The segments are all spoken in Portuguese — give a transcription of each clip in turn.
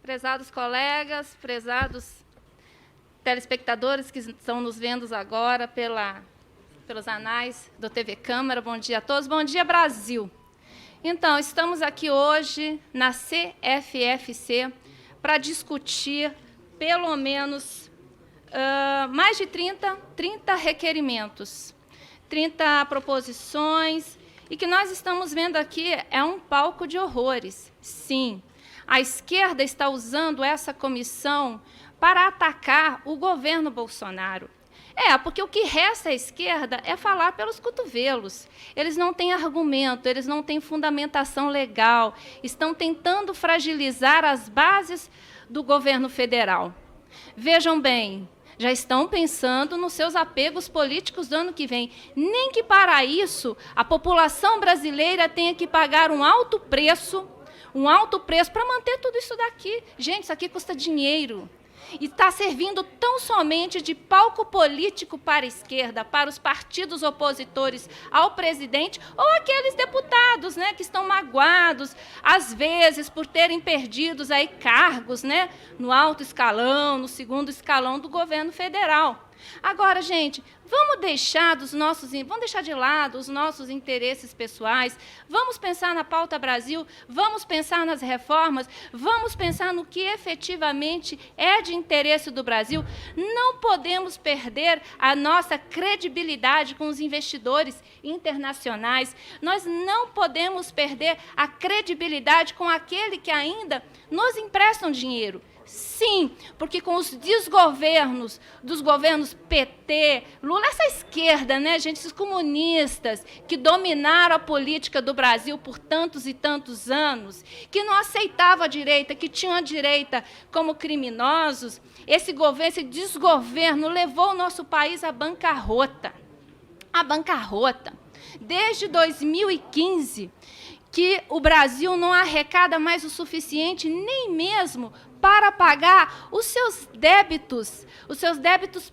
prezados colegas, prezados telespectadores que estão nos vendo agora pelos anais do TV Câmara. Bom dia a todos. Bom dia, Brasil. Então, estamos aqui hoje na CFFC para discutir pelo menos mais de 30 requerimentos, 30 proposições, e que nós estamos vendo aqui é um palco de horrores. Sim, a esquerda está usando essa comissão para atacar o governo Bolsonaro. Porque o que resta à esquerda é falar pelos cotovelos. Eles não têm argumento, eles não têm fundamentação legal, estão tentando fragilizar as bases do governo federal. Vejam bem, já estão pensando nos seus apegos políticos do ano que vem. Nem que para isso a população brasileira tenha que pagar um alto preço para manter tudo isso daqui. Gente, isso aqui custa dinheiro. E está servindo tão somente de palco político para a esquerda, para os partidos opositores ao presidente, ou aqueles deputados, né, que estão magoados, às vezes, por terem perdido aí cargos, né, no alto escalão, no segundo escalão do governo federal. Agora, gente, vamos deixar de lado os nossos interesses pessoais, vamos pensar na pauta Brasil, vamos pensar nas reformas, vamos pensar no que efetivamente é de interesse do Brasil. Não podemos perder a nossa credibilidade com os investidores internacionais, nós não podemos perder a credibilidade com aquele que ainda nos emprestam dinheiro. Sim, porque com os desgovernos dos governos PT, Lula, essa esquerda, né, gente, esses comunistas que dominaram a política do Brasil por tantos e tantos anos, que não aceitavam a direita, que tinham a direita como criminosos, esse desgoverno levou o nosso país à bancarrota. À bancarrota. Desde 2015, que o Brasil não arrecada mais o suficiente, nem mesmo para pagar os seus débitos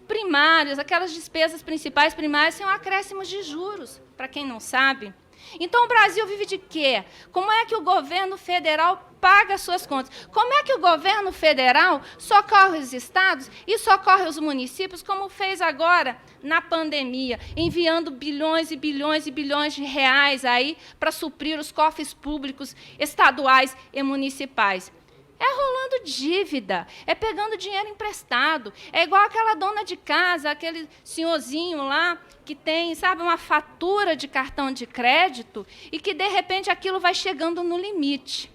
primários, aquelas despesas principais primárias, são acréscimos de juros, para quem não sabe. Então, o Brasil vive de quê? Como é que o governo federal paga as suas contas? Como é que o governo federal socorre os estados e socorre os municípios, como fez agora na pandemia, enviando bilhões e bilhões e bilhões de reais aí para suprir os cofres públicos estaduais e municipais? É rolando dívida, é pegando dinheiro emprestado, é igual aquela dona de casa, aquele senhorzinho lá que tem, sabe, uma fatura de cartão de crédito e que, de repente, aquilo vai chegando no limite.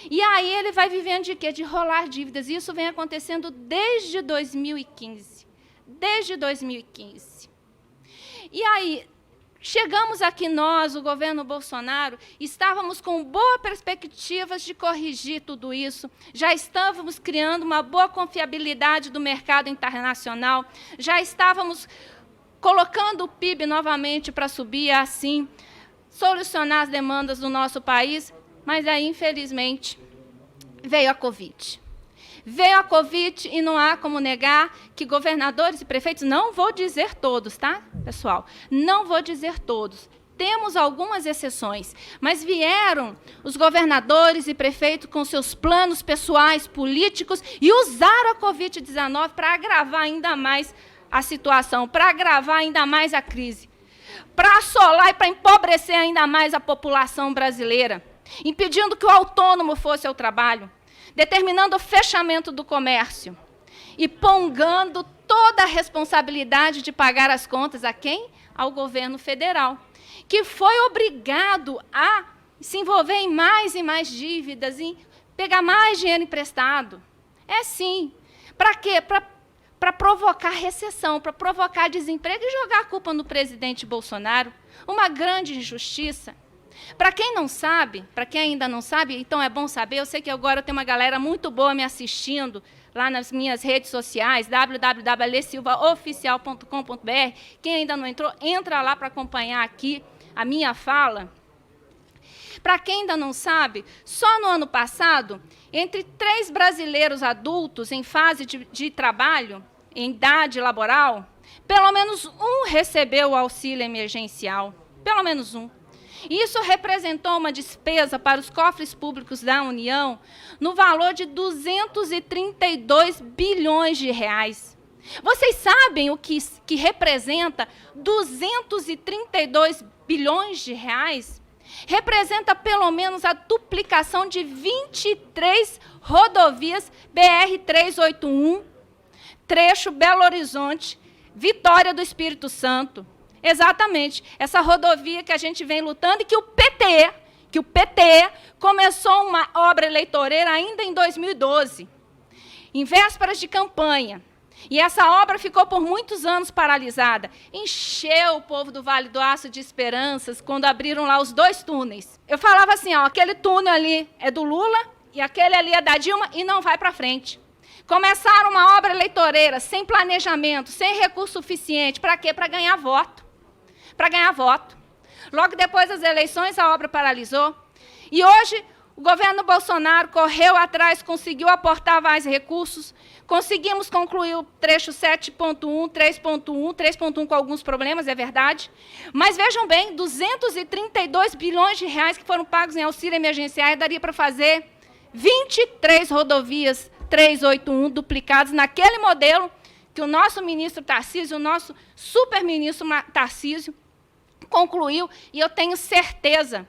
E aí ele vai vivendo de quê? De rolar dívidas. E isso vem acontecendo desde 2015. Desde 2015. E aí, chegamos aqui nós, o governo Bolsonaro, estávamos com boas perspectivas de corrigir tudo isso, já estávamos criando uma boa confiabilidade do mercado internacional, já estávamos colocando o PIB novamente para subir, assim, solucionar as demandas do nosso país, mas aí, infelizmente, veio a Covid. Veio a Covid e não há como negar que governadores e prefeitos, não vou dizer todos, tá, pessoal? Não vou dizer todos. Temos algumas exceções, mas vieram os governadores e prefeitos com seus planos pessoais, políticos, e usaram a Covid-19 para agravar ainda mais a situação, para agravar ainda mais a crise, para assolar e para empobrecer ainda mais a população brasileira, impedindo que o autônomo fosse ao trabalho, determinando o fechamento do comércio e pongando toda a responsabilidade de pagar as contas a quem? Ao governo federal, que foi obrigado a se envolver em mais e mais dívidas, em pegar mais dinheiro emprestado. Sim. Para quê? Para provocar recessão, para provocar desemprego e jogar a culpa no presidente Bolsonaro. Uma grande injustiça. Para quem não sabe, para quem ainda não sabe, então é bom saber, eu sei que agora tem uma galera muito boa me assistindo lá nas minhas redes sociais, www.alesilvaoficial.com.br. Quem ainda não entrou, entra lá para acompanhar aqui a minha fala. Para quem ainda não sabe, só no ano passado, entre 3 brasileiros adultos em fase de trabalho, em idade laboral, pelo menos um recebeu o auxílio emergencial, pelo menos um. Isso representou uma despesa para os cofres públicos da União no valor de 232 bilhões de reais. Vocês sabem o que representa 232 bilhões de reais? Representa pelo menos a duplicação de 23 rodovias BR-381, trecho Belo Horizonte, Vitória do Espírito Santo. Exatamente, essa rodovia que a gente vem lutando e que o PT começou uma obra eleitoreira ainda em 2012, em vésperas de campanha. E essa obra ficou por muitos anos paralisada. Encheu o povo do Vale do Aço de esperanças quando abriram lá os 2 túneis. Eu falava assim, ó, aquele túnel ali é do Lula e aquele ali é da Dilma e não vai para frente. Começaram uma obra eleitoreira sem planejamento, sem recurso suficiente. Para quê? Para ganhar voto. Para ganhar voto. Logo depois das eleições, a obra paralisou. E hoje, o governo Bolsonaro correu atrás, conseguiu aportar mais recursos, conseguimos concluir o trecho 7.1, 3.1 com alguns problemas, é verdade. Mas vejam bem, 232 bilhões de reais que foram pagos em auxílio emergencial, daria para fazer 23 rodovias 381 duplicadas naquele modelo que o nosso ministro Tarcísio, o nosso superministro Tarcísio, concluiu, e eu tenho certeza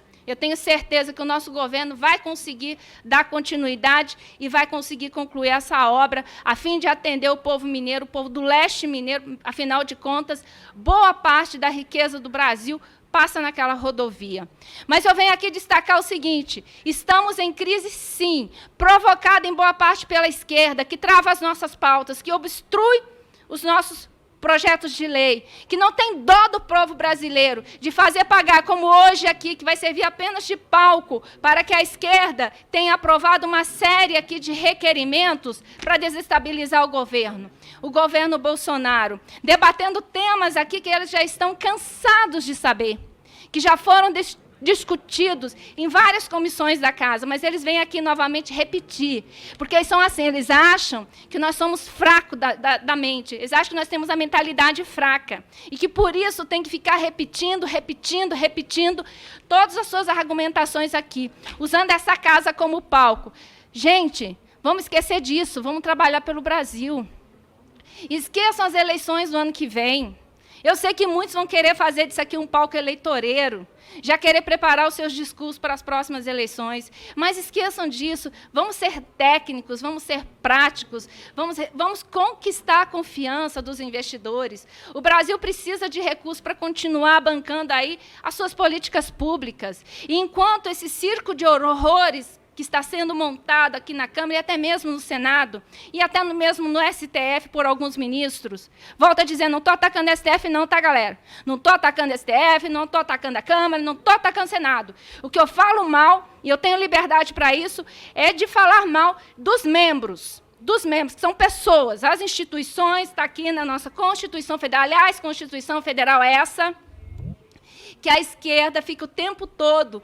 que o nosso governo vai conseguir dar continuidade e vai conseguir concluir essa obra, a fim de atender o povo mineiro, o povo do leste mineiro. Afinal de contas, boa parte da riqueza do Brasil passa naquela rodovia. Mas eu venho aqui destacar o seguinte: estamos em crise, sim, provocada em boa parte pela esquerda, que trava as nossas pautas, que obstrui os nossos projetos de lei, que não tem dó do povo brasileiro, de fazer pagar, como hoje aqui, que vai servir apenas de palco para que a esquerda tenha aprovado uma série aqui de requerimentos para desestabilizar o governo Bolsonaro, debatendo temas aqui que eles já estão cansados de saber, que já foram discutidos em várias comissões da casa, mas eles vêm aqui novamente repetir, porque eles são assim, eles acham que nós somos fracos da mente, eles acham que nós temos a mentalidade fraca, e que por isso tem que ficar repetindo todas as suas argumentações aqui, usando essa casa como palco. Gente, vamos esquecer disso, vamos trabalhar pelo Brasil. Esqueçam as eleições do ano que vem. Eu sei que muitos vão querer fazer disso aqui um palco eleitoreiro, já querer preparar os seus discursos para as próximas eleições, mas esqueçam disso, vamos ser técnicos, vamos ser práticos, vamos conquistar a confiança dos investidores. O Brasil precisa de recursos para continuar bancando aí as suas políticas públicas. E enquanto esse circo de horrores que está sendo montado aqui na Câmara e até mesmo no Senado, e até mesmo no STF por alguns ministros. Volto a dizer, não estou atacando o STF não, tá, galera? Não estou atacando o STF, não estou atacando a Câmara, não estou atacando o Senado. O que eu falo mal, e eu tenho liberdade para isso, é de falar mal dos membros, que são pessoas. As instituições, está aqui na nossa Constituição Federal, aliás, Constituição Federal é essa, que a esquerda fica o tempo todo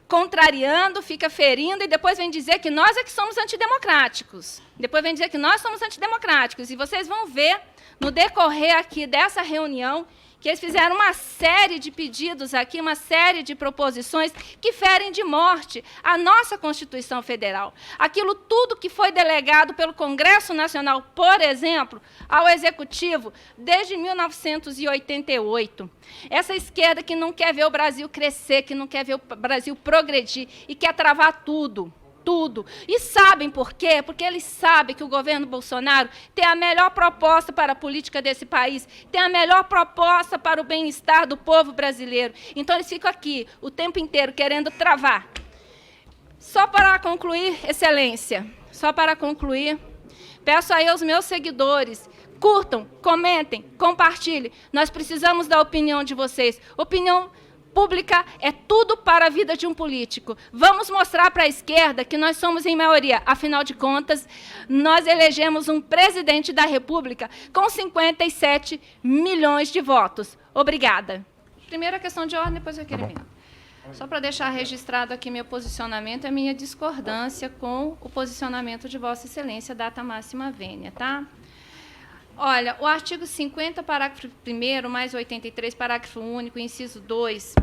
contrariando, fica ferindo, e depois vem dizer que nós é que somos antidemocráticos. E vocês vão ver, no decorrer aqui dessa reunião, que eles fizeram uma série de pedidos aqui, uma série de proposições que ferem de morte a nossa Constituição Federal. Aquilo tudo que foi delegado pelo Congresso Nacional, por exemplo, ao Executivo, desde 1988. Essa esquerda que não quer ver o Brasil crescer, que não quer ver o Brasil progredir e quer travar tudo. E sabem por quê? Porque eles sabem que o governo Bolsonaro tem a melhor proposta para a política desse país, tem a melhor proposta para o bem-estar do povo brasileiro. Então, eles ficam aqui o tempo inteiro querendo travar. Só para concluir, Excelência, peço aí aos meus seguidores, curtam, comentem, compartilhem. Nós precisamos da opinião de vocês. Opinião pública é tudo para a vida de um político. Vamos mostrar para a esquerda que nós somos em maioria. Afinal de contas, nós elegemos um presidente da República com 57 milhões de votos. Obrigada. Primeira questão de ordem, depois o requerimento. Só para deixar registrado aqui meu posicionamento, a minha discordância com o posicionamento de Vossa Excelência, data máxima vênia, tá? Olha, o artigo 50, parágrafo 1º, mais 83, parágrafo único, inciso 2,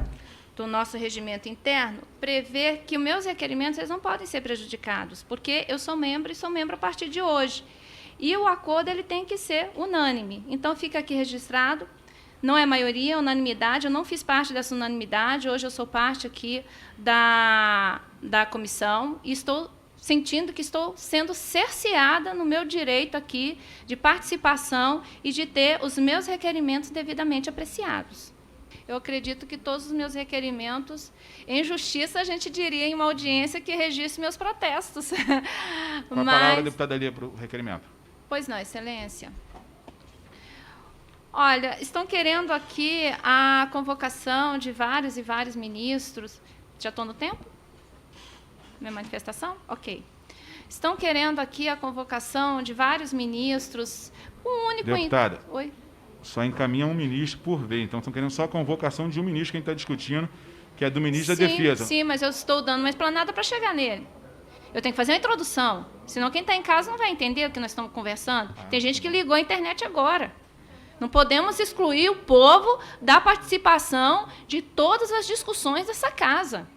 do nosso regimento interno prevê que os meus requerimentos eles não podem ser prejudicados, porque eu sou membro e sou membro a partir de hoje. E o acordo ele tem que ser unânime. Então, fica aqui registrado, não é maioria, é unanimidade. Eu não fiz parte dessa unanimidade, hoje eu sou parte aqui da comissão e estou sentindo que estou sendo cerceada no meu direito aqui de participação e de ter os meus requerimentos devidamente apreciados. Eu acredito que todos os meus requerimentos, em justiça, a gente diria em uma audiência que registre meus protestos. Com a palavra, deputada Lia, para o requerimento. Pois não, excelência. Olha, estão querendo aqui a convocação de vários e vários ministros. Já estou no tempo? Minha manifestação? Ok. Estão querendo aqui a convocação de vários ministros. Um único... Deputada. Oi? Só encaminha um ministro por vez. Então, estão querendo só a convocação de um ministro que a gente está discutindo, que é do ministro da Defesa. Sim, mas eu estou dando uma explanada para chegar nele. Eu tenho que fazer uma introdução, senão quem está em casa não vai entender o que nós estamos conversando. Tem gente que ligou a internet agora. Não podemos excluir o povo da participação de todas as discussões dessa casa.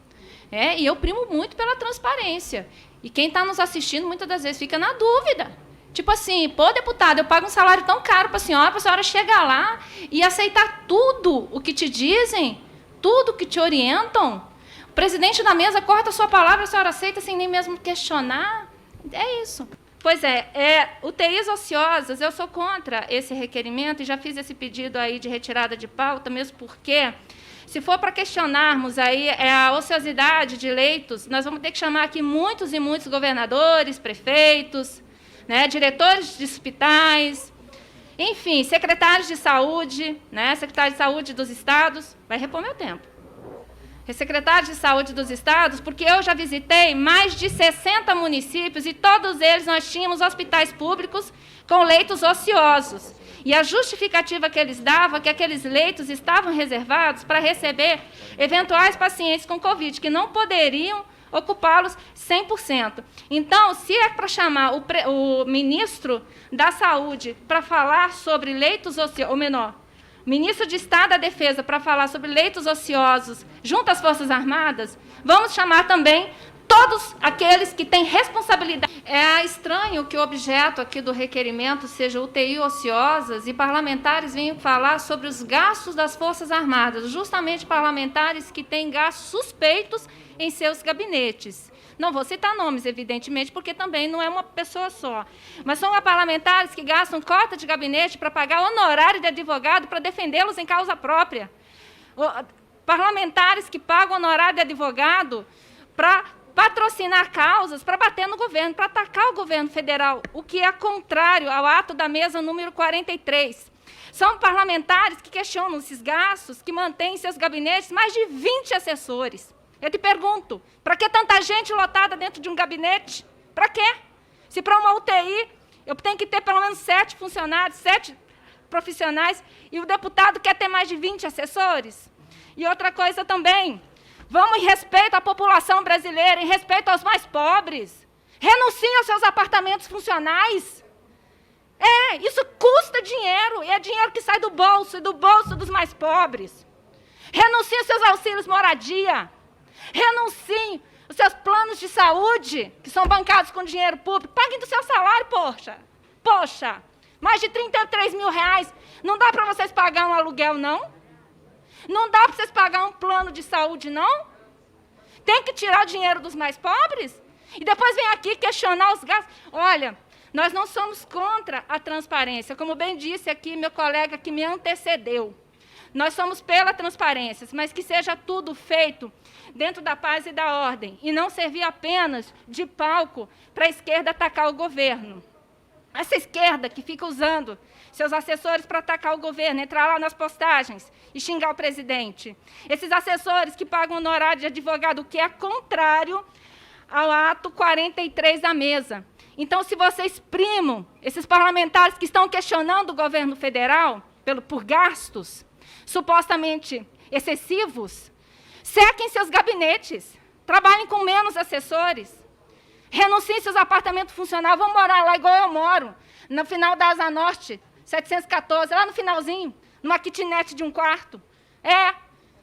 E eu primo muito pela transparência. E quem está nos assistindo, muitas das vezes, fica na dúvida. Tipo assim, pô, deputado, eu pago um salário tão caro para a senhora chegar lá e aceitar tudo o que te dizem, tudo o que te orientam. O presidente da mesa corta a sua palavra, a senhora aceita sem nem mesmo questionar. É isso. Pois UTIs ociosas, eu sou contra esse requerimento e já fiz esse pedido aí de retirada de pauta, mesmo porque, se for para questionarmos aí a ociosidade de leitos, nós vamos ter que chamar aqui muitos e muitos governadores, prefeitos, diretores de hospitais, enfim, secretários de saúde, secretário de saúde dos estados, vai repor meu tempo. Secretário de saúde dos estados, porque eu já visitei mais de 60 municípios e todos eles nós tínhamos hospitais públicos com leitos ociosos. E a justificativa que eles davam é que aqueles leitos estavam reservados para receber eventuais pacientes com Covid, que não poderiam ocupá-los 100%. Então, se é para chamar o ministro da Saúde para falar sobre leitos ociosos, ou menor, ministro de Estado da Defesa para falar sobre leitos ociosos junto às Forças Armadas, vamos chamar também todos aqueles que têm responsabilidade. É estranho que o objeto aqui do requerimento seja UTI ociosas e parlamentares venham falar sobre os gastos das Forças Armadas, justamente parlamentares que têm gastos suspeitos em seus gabinetes. Não vou citar nomes, evidentemente, porque também não é uma pessoa só. Mas são parlamentares que gastam cota de gabinete para pagar honorário de advogado para defendê-los em causa própria. Parlamentares que pagam honorário de advogado para patrocinar causas, para bater no governo, para atacar o governo federal, o que é contrário ao ato da mesa número 43. São parlamentares que questionam esses gastos, que mantêm em seus gabinetes mais de 20 assessores. Eu te pergunto, para que tanta gente lotada dentro de um gabinete? Para quê? Se para uma UTI eu tenho que ter pelo menos 7 funcionários, 7 profissionais, e o deputado quer ter mais de 20 assessores? E outra coisa também, vamos em respeito à população brasileira, em respeito aos mais pobres. Renunciem aos seus apartamentos funcionais. Isso custa dinheiro, e é dinheiro que sai do bolso, e do bolso dos mais pobres. Renunciem aos seus auxílios moradia. Renunciem os seus planos de saúde, que são bancados com dinheiro público. Paguem do seu salário, poxa. Mais de 33 mil reais. Não dá para vocês pagar um aluguel, não? Não dá para vocês pagar um plano de saúde, não? Tem que tirar o dinheiro dos mais pobres? E depois vem aqui questionar os gastos. Olha, nós não somos contra a transparência. Como bem disse aqui meu colega que me antecedeu. Nós somos pela transparência, mas que seja tudo feito dentro da paz e da ordem, e não servir apenas de palco para a esquerda atacar o governo. Essa esquerda que fica usando seus assessores para atacar o governo, entrar lá nas postagens e xingar o presidente. Esses assessores que pagam honorário de advogado, que é contrário ao ato 43 da mesa. Então, se vocês primam esses parlamentares que estão questionando o governo federal por gastos supostamente excessivos, sequem seus gabinetes, trabalhem com menos assessores, renunciem seus apartamentos funcionais, vão morar lá igual eu moro, no final da Asa Norte, 714, lá no finalzinho, numa kitnet de um quarto.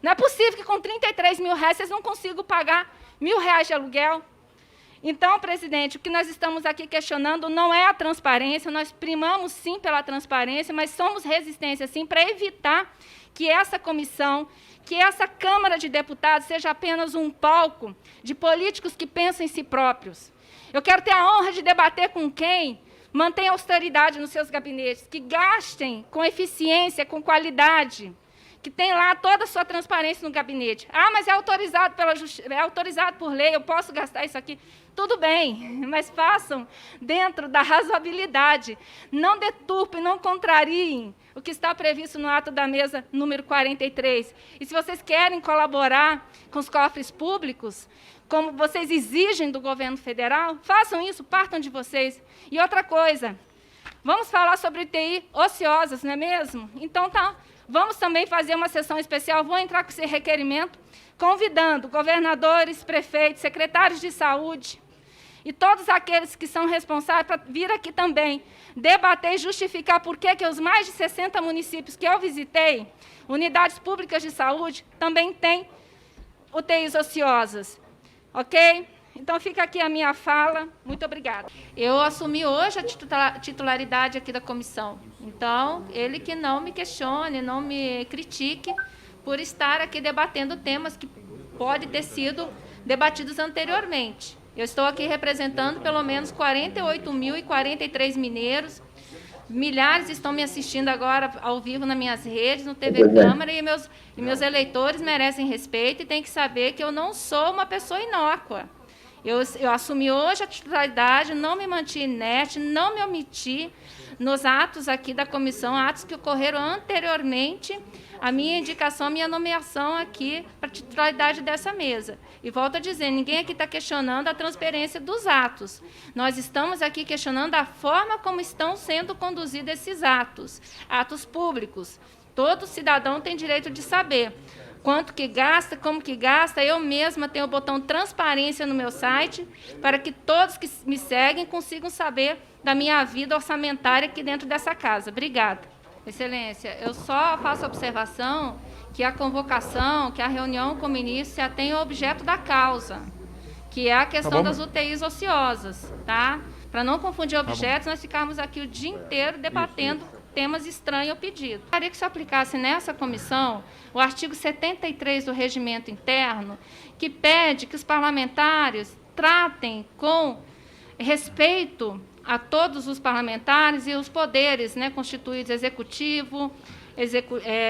Não é possível que com R$33 mil vocês não consigam pagar R$1.000 de aluguel. Então, presidente, o que nós estamos aqui questionando não é a transparência, nós primamos sim pela transparência, mas somos resistência sim para evitar que essa comissão, que essa Câmara de Deputados seja apenas um palco de políticos que pensam em si próprios. Eu quero ter a honra de debater com quem mantém austeridade nos seus gabinetes, que gastem com eficiência, com qualidade, que tem lá toda a sua transparência no gabinete. Ah, mas é autorizado é autorizado por lei, eu posso gastar isso aqui. Tudo bem, mas façam dentro da razoabilidade. Não deturpem, não contrariem o que está previsto no ato da mesa número 43. E se vocês querem colaborar com os cofres públicos, como vocês exigem do governo federal, façam isso, partam de vocês. E outra coisa, vamos falar sobre UTI ociosas, não é mesmo? Então, tá, vamos também fazer uma sessão especial, vou entrar com esse requerimento, convidando governadores, prefeitos, secretários de saúde, e todos aqueles que são responsáveis para vir aqui também debater e justificar por que os mais de 60 municípios que eu visitei, unidades públicas de saúde, também têm UTIs ociosas. Ok? Então, fica aqui a minha fala. Muito obrigada. Eu assumi hoje a titularidade aqui da comissão. Então, ele que não me questione, não me critique por estar aqui debatendo temas que podem ter sido debatidos anteriormente. Eu estou aqui representando pelo menos 48.043 mineiros. Milhares estão me assistindo agora ao vivo nas minhas redes, no TV Câmara, e meus eleitores merecem respeito e têm que saber que eu não sou uma pessoa inócua. Eu assumi hoje a titularidade, não me mantive inerte, não me omiti nos atos aqui da comissão, atos que ocorreram anteriormente à minha indicação, à minha nomeação aqui para a titularidade dessa mesa. E volto a dizer, ninguém aqui está questionando a transparência dos atos. Nós estamos aqui questionando a forma como estão sendo conduzidos esses atos públicos. Todo cidadão tem direito de saber quanto que gasta, como que gasta. Eu mesma tenho o botão transparência no meu site, para que todos que me seguem consigam saber da minha vida orçamentária aqui dentro dessa casa. Obrigada. Excelência, eu só faço observação que a convocação, que a reunião com o ministro se atém ao objeto da causa, que é a questão das UTIs ociosas, tá? Para não confundir objetos, nós ficamos aqui o dia inteiro debatendo temas estranhos ao pedido. Eu gostaria que se aplicasse nessa comissão o artigo 73 do Regimento Interno, que pede que os parlamentares tratem com respeito a todos os parlamentares e os poderes, né, constituídos executivo,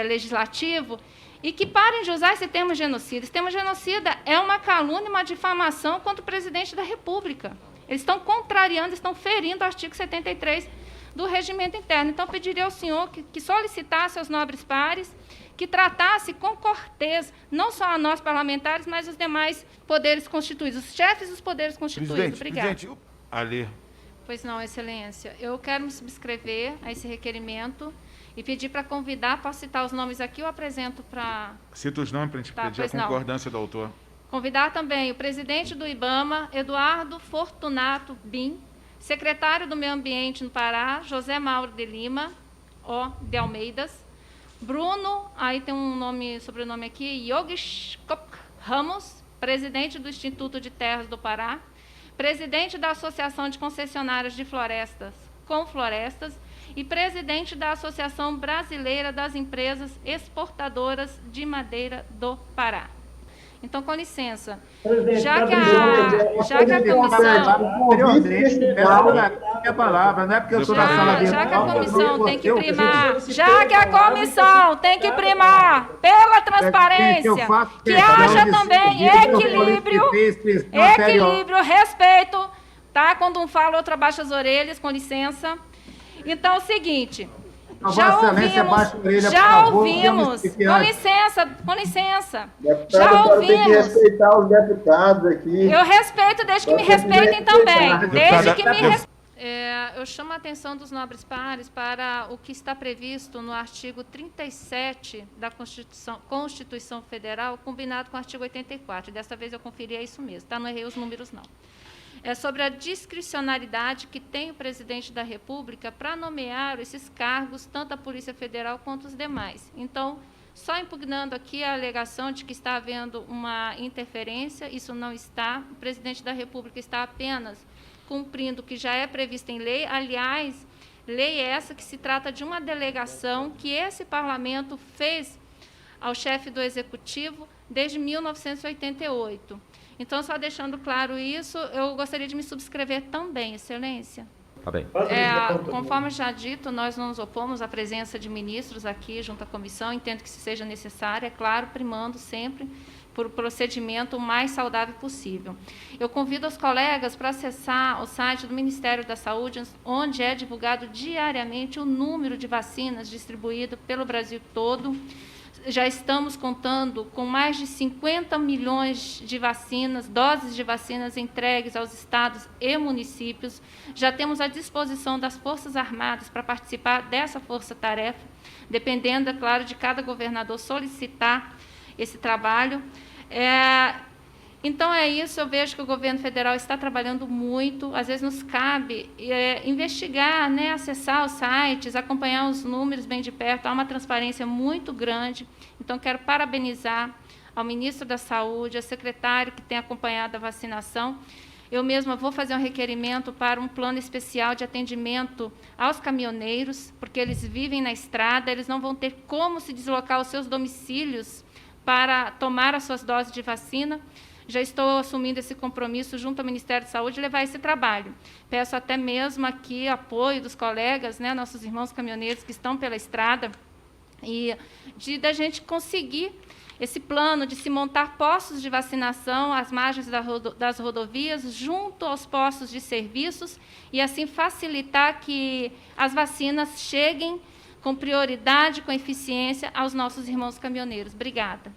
legislativo, e que parem de usar esse termo genocida. Esse termo genocida é uma calúnia, uma difamação contra o presidente da República. Eles estão contrariando, estão ferindo o artigo 73 do Regimento Interno. Então, eu pediria ao senhor que solicitasse aos nobres pares, que tratasse com cortês, não só a nós parlamentares, mas os demais poderes constituídos, os chefes dos poderes constituídos. Obrigada. Ali. Pois não, Excelência. Eu quero me subscrever a esse requerimento e pedir para convidar, posso citar os nomes aqui ou apresento para... Cita os nomes para a gente pedir a concordância do autor. Convidar também o presidente do IBAMA, Eduardo Fortunato Bim, secretário do Meio Ambiente no Pará, José Mauro de Lima, de Almeidas, Bruno, aí tem um sobrenome aqui, Yogishkop Ramos, presidente do Instituto de Terras do Pará, presidente da Associação de Concessionárias de Florestas, Conflorestas, e presidente da Associação Brasileira das Empresas Exportadoras de Madeira do Pará. Então, com licença, já que a comissão tem que primar, pela transparência, que haja também equilíbrio, respeito, tá? Quando um fala, outro abaixa as orelhas, com licença. Então, é o seguinte, já ouvimos, com licença, já ouvimos. Tem que respeitar os deputados aqui. Eu respeito desde que me respeitem também, eu chamo a atenção dos nobres pares para o que está previsto no artigo 37 da Constituição Federal, combinado com o artigo 84. Dessa vez eu conferi, é isso mesmo, tá? Não errei os números, não. É sobre a discricionariedade que tem o presidente da República para nomear esses cargos, tanto a Polícia Federal quanto os demais. Então, Só impugnando aqui a alegação de que está havendo uma interferência, isso não está. O presidente da República está apenas cumprindo o que já é previsto em lei. Aliás, lei essa que se trata de uma delegação que esse parlamento fez ao chefe do Executivo desde 1988. Então, só deixando claro isso, eu gostaria de me subscrever também, Excelência. Tá bem. Conforme já dito, nós não nos opomos à presença de ministros aqui junto à comissão, entendo que isso seja necessário, é claro, primando sempre por procedimento o mais saudável possível. Eu convido os colegas para acessar o site do Ministério da Saúde, onde é divulgado diariamente o número de vacinas distribuído pelo Brasil todo. Já estamos contando com mais de 50 milhões de vacinas, doses de vacinas entregues aos estados e municípios. Já temos à disposição das Forças Armadas para participar dessa força-tarefa, dependendo, é claro, de cada governador solicitar esse trabalho. Então, é isso, eu vejo que o governo federal está trabalhando muito, às vezes nos cabe investigar, né, acessar os sites, acompanhar os números bem de perto, há uma transparência muito grande. Então, quero parabenizar ao ministro da Saúde, ao secretário que tem acompanhado a vacinação. Eu mesma vou fazer um requerimento para um plano especial de atendimento aos caminhoneiros, porque eles vivem na estrada, eles não vão ter como se deslocar aos seus domicílios para tomar as suas doses de vacina. Já estou assumindo esse compromisso junto ao Ministério da Saúde de levar esse trabalho. Peço até mesmo aqui apoio dos colegas, né, nossos irmãos caminhoneiros que estão pela estrada, e da gente conseguir esse plano de se montar postos de vacinação às margens das rodovias, junto aos postos de serviços, e assim facilitar que as vacinas cheguem com prioridade, com eficiência aos nossos irmãos caminhoneiros. Obrigada.